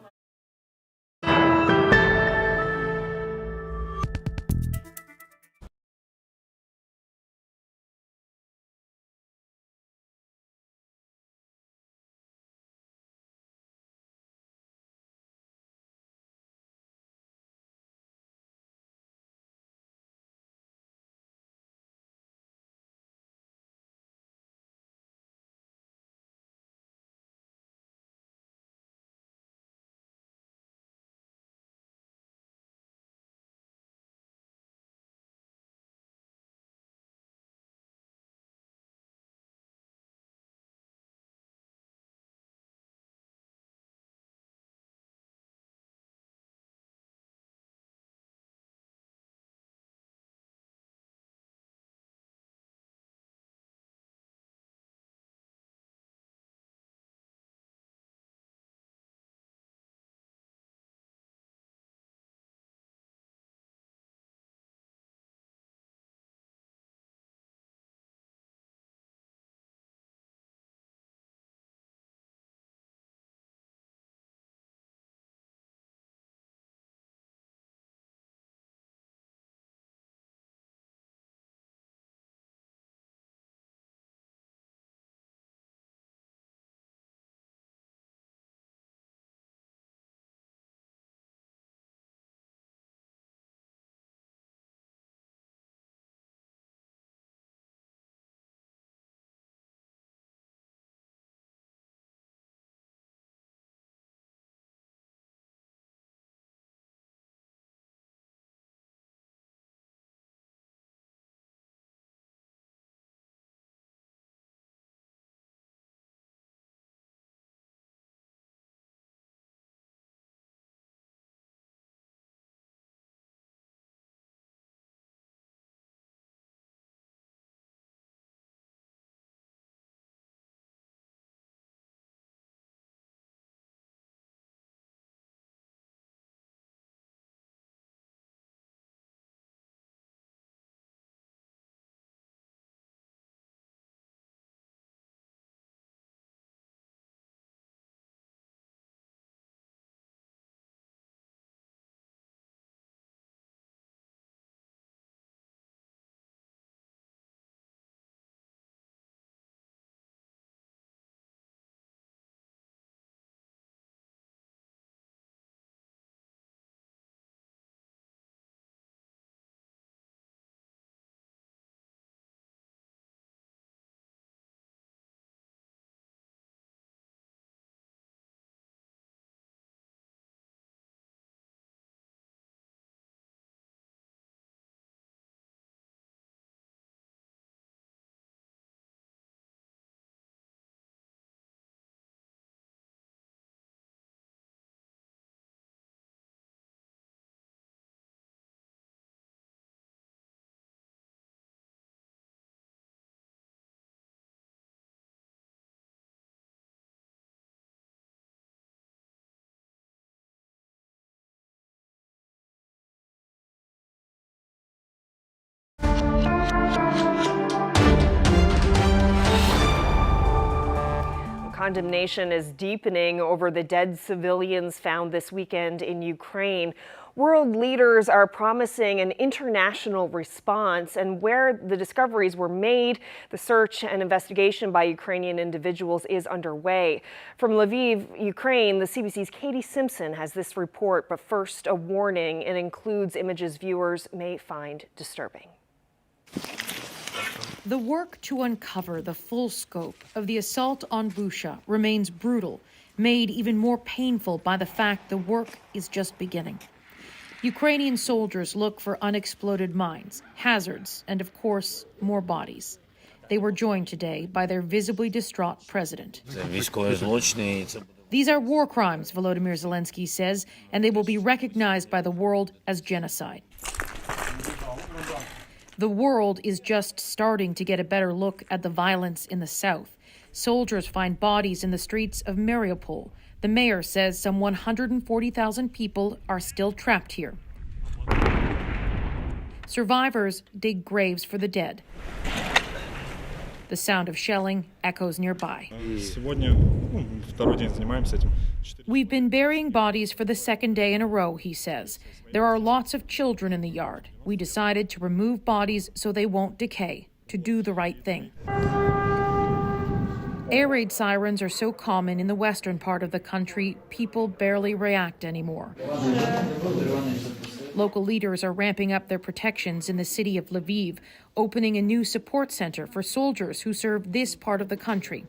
E: condemnation is deepening over the dead civilians found this weekend in Ukraine. World leaders are promising an international response, and where the discoveries were made, the search and investigation by Ukrainian individuals is underway. From Lviv, Ukraine, the CBC's Katie Simpson has this report, but first a warning. It includes images viewers may find disturbing.
I: The work to uncover the full scope of the assault on Busha remains brutal, made even more painful by the fact the work is just beginning. Ukrainian soldiers look for unexploded mines, hazards, and of course, more bodies. They were joined today by their visibly distraught president. These are war crimes, Volodymyr Zelensky says, and they will be recognized by the world as genocide. The world is just starting to get a better look at the violence in the south. Soldiers find bodies in the streets of Mariupol. The mayor says some 140,000 people are still trapped here. Survivors dig graves for the dead. The sound of shelling echoes nearby. We've been burying bodies for the second day in a row, he says. There are lots of children in the yard. We decided to remove bodies so they won't decay, to do the right thing. Air raid sirens are so common in the western part of the country, people barely react anymore. Local leaders are ramping up their protections in the city of Lviv, opening a new support center for soldiers who serve this part of the country.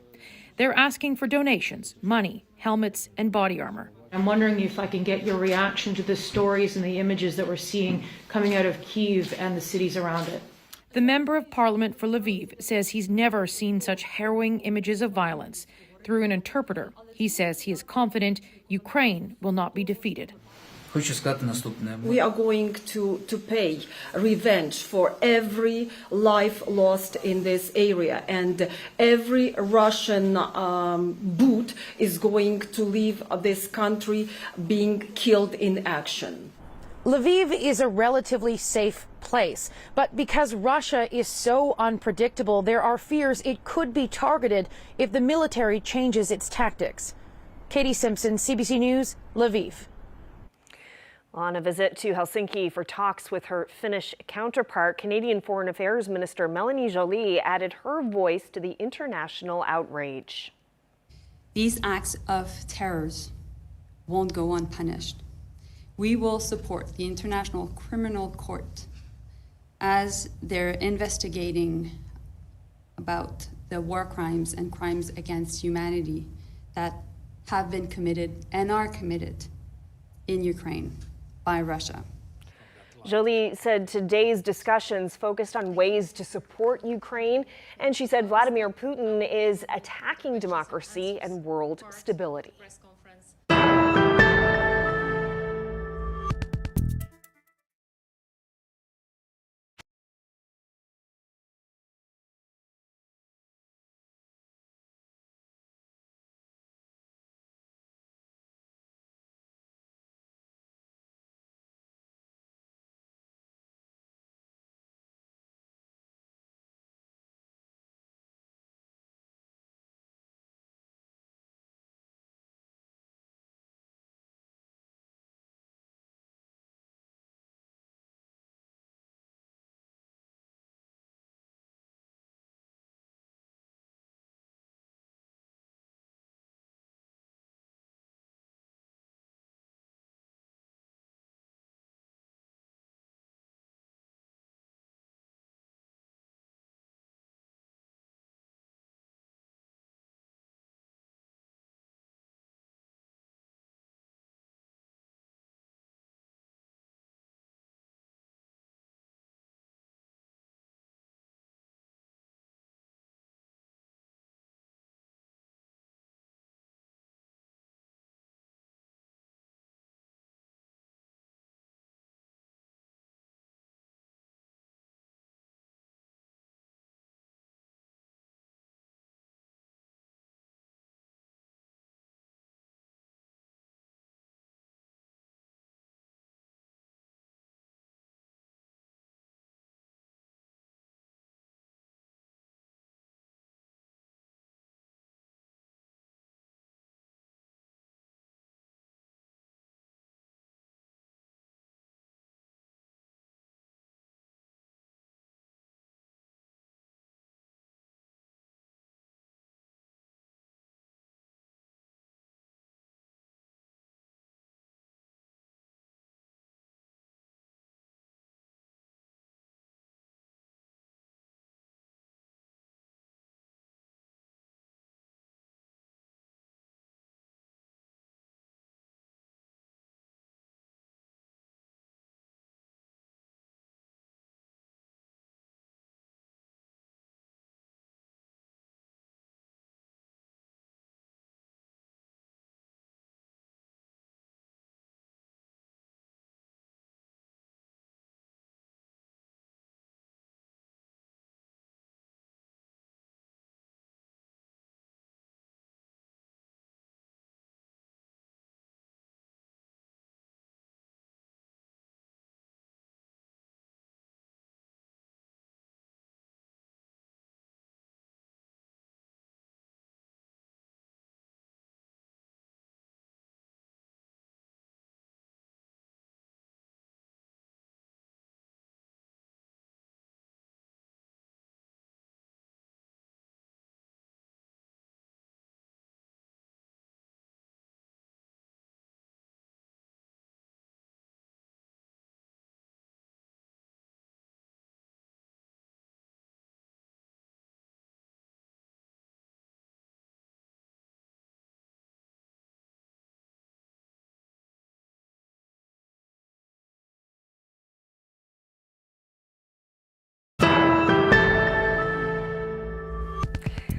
I: They're asking for donations, money, helmets, and body armor. I'm wondering if I can get your reaction to the stories and the images that we're seeing coming out of Kyiv and the cities around it. The member of parliament for Lviv says he's never seen such harrowing images of violence. Through an interpreter, he says he is confident Ukraine will not be defeated.
V: We are going to pay revenge for every life lost in this area, and every Russian boot is going to leave this country being killed in action.
I: Lviv is a relatively safe place, but because Russia is so unpredictable, there are fears it could be targeted if the military changes its tactics. Katie Simpson, CBC News, Lviv.
E: On a visit to Helsinki for talks with her Finnish counterpart, Canadian Foreign Affairs Minister Melanie Joly added her voice to the international outrage.
W: These acts of terror won't go unpunished. We will support the International Criminal Court as they're investigating about the war crimes and crimes against humanity that have been committed and are committed in Ukraine by Russia.
E: Joly said today's discussions focused on ways to support Ukraine, and she said Vladimir Putin is attacking democracy and world stability.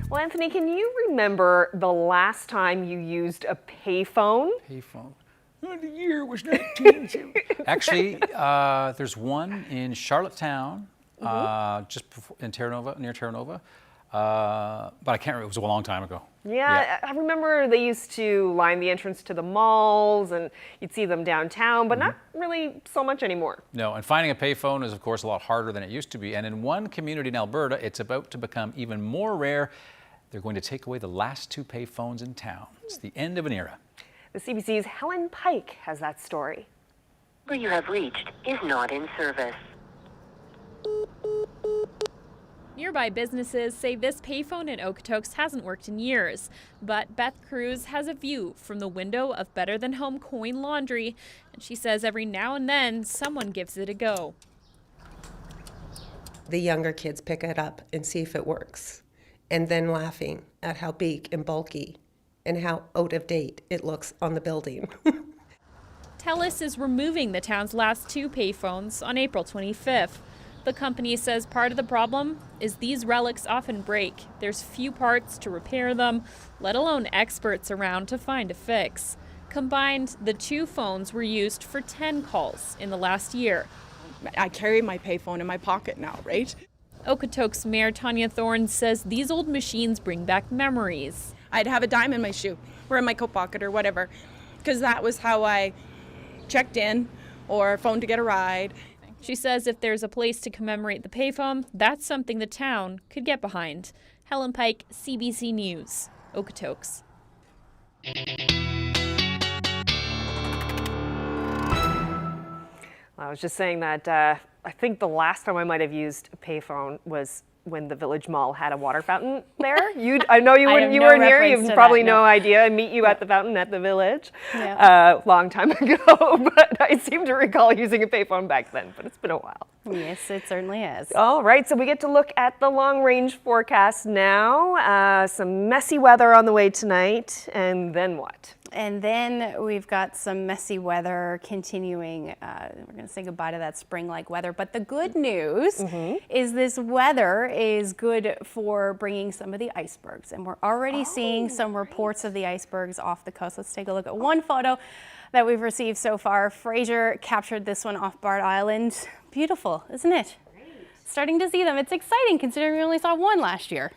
E: Well, Anthony, can you remember the last time you used a payphone?
D: Payphone. The year was 19. Actually, there's one in Charlottetown, just before, in Terranova, near Terranova. But I can't remember, it was a long time ago.
E: Yeah, I remember they used to line the entrance to the malls and you'd see them downtown, but not really so much anymore.
D: No, and finding a payphone is of course a lot harder than it used to be. And in one community in Alberta, it's about to become even more rare. They're going to take away the last 2 payphones in town. It's the end of an era.
E: The CBC's Helen Pike has that story.
C: Number you have reached is not in service.
H: Nearby businesses say this payphone in Okotoks hasn't worked in years, but Beth Cruz has a view from the window of Better Than Home Coin Laundry, and she says every now and then someone gives it a go.
J: The younger kids pick it up and see if it works, and then laughing at how big and bulky and how out of date it looks on the building.
H: TELUS is removing the town's last 2 payphones on April 25th. The company says part of the problem is these relics often break. There's few parts to repair them, let alone experts around to find a fix. Combined, the 2 phones were used for 10 calls in the last year.
X: I carry my payphone in my pocket now, right?
H: Okotoks Mayor Tanya Thorne says these old machines bring back memories.
X: I'd have a dime in my shoe or in my coat pocket or whatever, because that was how I checked in or phoned to get a ride.
H: She says if there's a place to commemorate the payphone, that's something the town could get behind. Helen Pike, CBC News, Okotoks.
E: I was just saying that I think the last time I might have used a payphone was when the Village Mall had a water fountain there. I know you wouldn't. You weren't here. You've probably no idea. I meet you at the fountain at the Village, long time ago. But I seem to recall using a payphone back then. But it's been a while.
F: Yes, it certainly is.
E: All right, so we get to look at the long-range forecast now. Some messy weather on the way tonight, and then what?
F: And then we've got some messy weather continuing. We're going to say goodbye to that spring-like weather. But the good news is this weather is good for bringing some of the icebergs. And we're already seeing some reports of the icebergs off the coast. Let's take a look at one photo that we've received so far. Fraser captured this one off Bart Island. Beautiful, isn't it? Starting to see them. It's exciting considering we only saw one last year.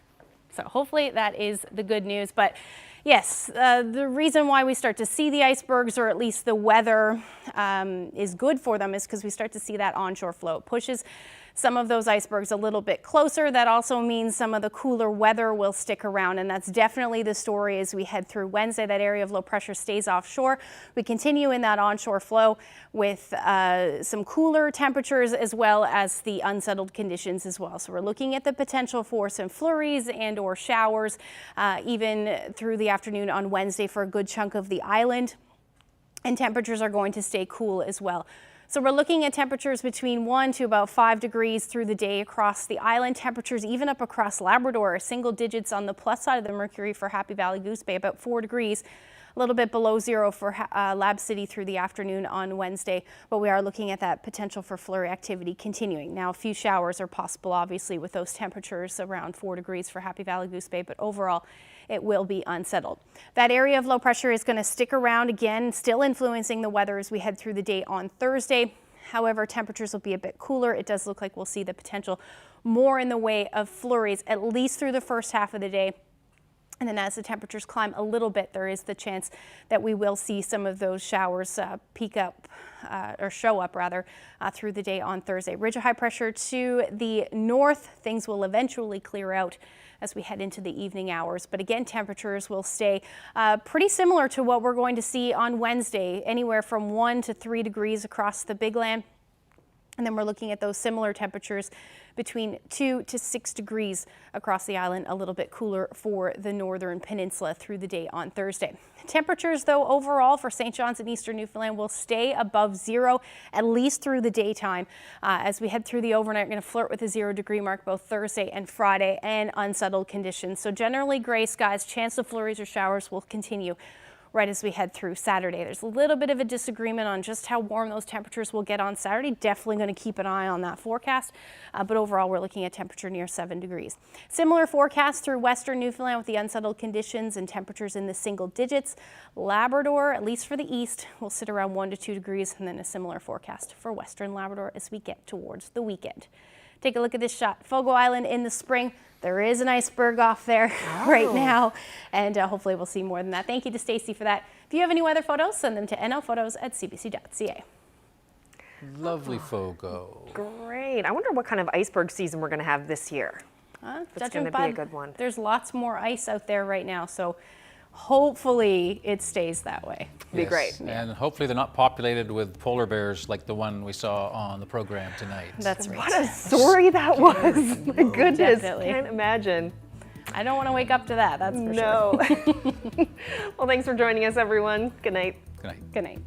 F: So hopefully that is the good news. But yes, the reason why we start to see the icebergs, or at least the weather is good for them, is because we start to see that onshore flow. It pushes some of those icebergs a little bit closer. That also means some of the cooler weather will stick around, and that's definitely the story as we head through Wednesday. That area of low pressure stays offshore. We continue in that onshore flow with some cooler temperatures as well as the unsettled conditions as well. So we're looking at the potential for some flurries and or showers even through the afternoon on Wednesday for a good chunk of the island, and temperatures are going to stay cool as well. So we're looking at temperatures between 1 to about 5 degrees through the day across the island. Temperatures even up across Labrador, single digits on the plus side of the mercury for Happy Valley Goose Bay, about 4 degrees. A little bit below zero for Lab City through the afternoon on Wednesday, but we are looking at that potential for flurry activity continuing. Now, a few showers are possible, obviously, with those temperatures around 4 degrees for Happy Valley Goose Bay, but overall, it will be unsettled. That area of low pressure is going to stick around again, still influencing the weather as we head through the day on Thursday. However, temperatures will be a bit cooler. It does look like we'll see the potential more in the way of flurries, at least through the first half of the day. And then as the temperatures climb a little bit, there is the chance that we will see some of those showers peak up or show up rather through the day on Thursday. Ridge of high pressure to the north. Things will eventually clear out as we head into the evening hours. But again, temperatures will stay pretty similar to what we're going to see on Wednesday, anywhere from 1 to 3 degrees across the Big Land. And then we're looking at those similar temperatures between 2 to 6 degrees across the island, a little bit cooler for the northern peninsula through the day on Thursday. Temperatures, though, overall for St. John's and eastern Newfoundland will stay above zero, at least through the daytime. As we head through the overnight, we're going to flirt with a 0 degree mark both Thursday and Friday, and unsettled conditions. So generally gray skies, chance of flurries or showers will continue. right as we head through Saturday. There's a little bit of a disagreement on just how warm those temperatures will get on Saturday. Definitely going to keep an eye on that forecast, but overall we're looking at temperature near 7 degrees. Similar forecast through western Newfoundland with the unsettled conditions and temperatures in the single digits. Labrador, at least for the east, will sit around 1 to 2 degrees, and then a similar forecast for western Labrador as we get towards the weekend. Take a look at this shot. Fogo Island in the spring. There is an iceberg off there right now, and hopefully we'll see more than that. Thank you to Stacy for that. If you have any weather photos, send them to nlphotos@cbc.ca.
D: Lovely Fogo.
E: Great. I wonder what kind of iceberg season we're going to have this year. It's going to be a good one.
F: There's lots more ice out there right now, so hopefully it stays that way.
E: Be great.
D: And hopefully they're not populated with polar bears like the one we saw on the program tonight.
F: That's right.
E: What a story that was. My goodness.
F: Definitely.
E: Can't imagine.
F: I don't want to wake up to that, that's for sure.
E: No. Well, thanks for joining us, everyone. Good night.
D: Good night.
F: Good night.